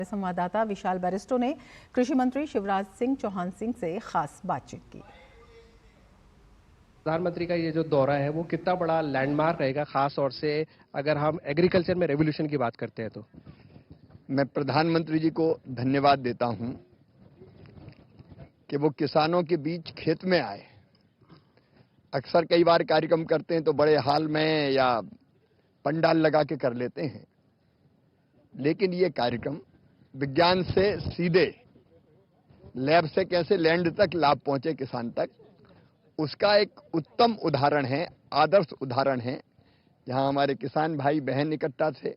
संवाददाता विशाल बैरिस्टो ने कृषि मंत्री शिवराज सिंह चौहान सिंह से खास बातचीत की। प्रधानमंत्री का ये जो दौरा है वो कितना बड़ा लैंडमार्क रहेगा, खास तौर से अगर हम एग्रीकल्चर में रेवोल्यूशन की बात करते हैं तो? मैं प्रधानमंत्री जी को धन्यवाद देता हूं कि वो किसानों के बीच खेत में आए। अक्सर कई बार कार्यक्रम करते हैं तो बड़े हाल में या पंडाल लगा के कर लेते हैं, लेकिन ये कार्यक्रम विज्ञान से सीधे लैब से कैसे लैंड तक लाभ पहुंचे किसान तक, उसका एक उत्तम उदाहरण है, आदर्श उदाहरण है। जहां हमारे किसान भाई बहन इकट्ठा थे,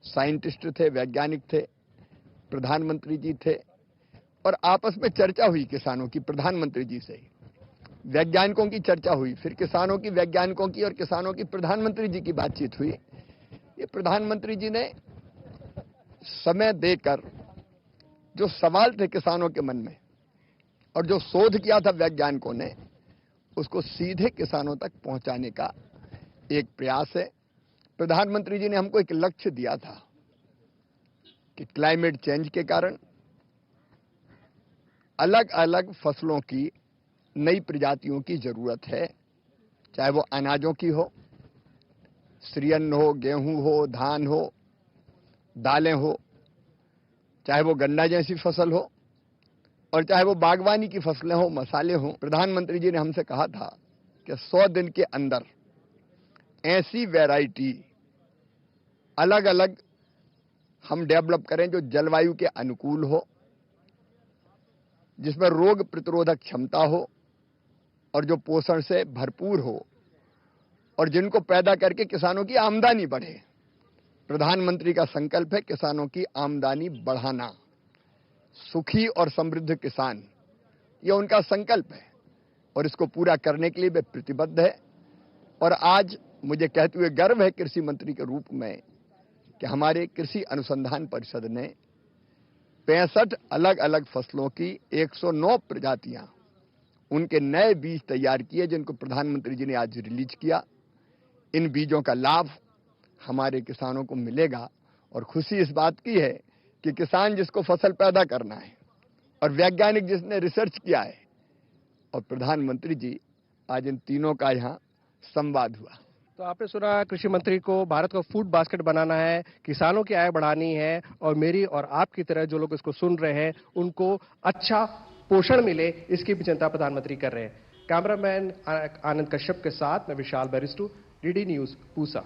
साइंटिस्ट थे, वैज्ञानिक थे, प्रधानमंत्री जी थे और आपस में चर्चा हुई किसानों की। प्रधानमंत्री जी से वैज्ञानिकों की चर्चा हुई, फिर किसानों की वैज्ञानिकों की और किसानों की प्रधानमंत्री जी की बातचीत हुई। ये प्रधानमंत्री जी ने समय देकर जो सवाल थे किसानों के मन में और जो शोध किया था वैज्ञानिकों ने, उसको सीधे किसानों तक पहुंचाने का एक प्रयास है। प्रधानमंत्री जी ने हमको एक लक्ष्य दिया था कि क्लाइमेट चेंज के कारण अलग अलग फसलों की नई प्रजातियों की जरूरत है, चाहे वो अनाजों की हो, श्रीअन्न हो, गेहूं हो, धान हो, दालें हो, चाहे वो गन्ना जैसी फसल हो और चाहे वो बागवानी की फसलें हो, मसाले हो। प्रधानमंत्री जी ने हमसे कहा था कि 100 दिन के अंदर ऐसी वैरायटी अलग अलग हम डेवलप करें जो जलवायु के अनुकूल हो, जिसमें रोग प्रतिरोधक क्षमता हो और जो पोषण से भरपूर हो और जिनको पैदा करके किसानों की आमदनी बढ़े। प्रधानमंत्री का संकल्प है किसानों की आमदनी बढ़ाना, सुखी और समृद्ध किसान, यह उनका संकल्प है और इसको पूरा करने के लिए वे प्रतिबद्ध है। और आज मुझे कहते हुए गर्व है कृषि मंत्री के रूप में कि हमारे कृषि अनुसंधान परिषद ने 65 अलग अलग फसलों की 109 प्रजातियां, उनके नए बीज तैयार किए, जिनको प्रधानमंत्री जी ने आज रिलीज किया। इन बीजों का लाभ हमारे किसानों को मिलेगा और खुशी इस बात की है कि किसान जिसको फसल पैदा करना है और वैज्ञानिक जिसने रिसर्च किया है और प्रधानमंत्री जी, आज इन तीनों का यहां संवाद हुआ। तो आपने सुना, कृषि मंत्री को भारत को फूड बास्केट बनाना है, किसानों की आय बढ़ानी है और मेरी और आपकी तरह जो लोग इसको सुन रहे हैं उनको अच्छा पोषण मिले, इसकी भी चिंता प्रधानमंत्री कर रहे हैं। कैमरामैन आनंद कश्यप के साथ मैं विशाल बैरिस्टो, डीडी न्यूज, पूसा।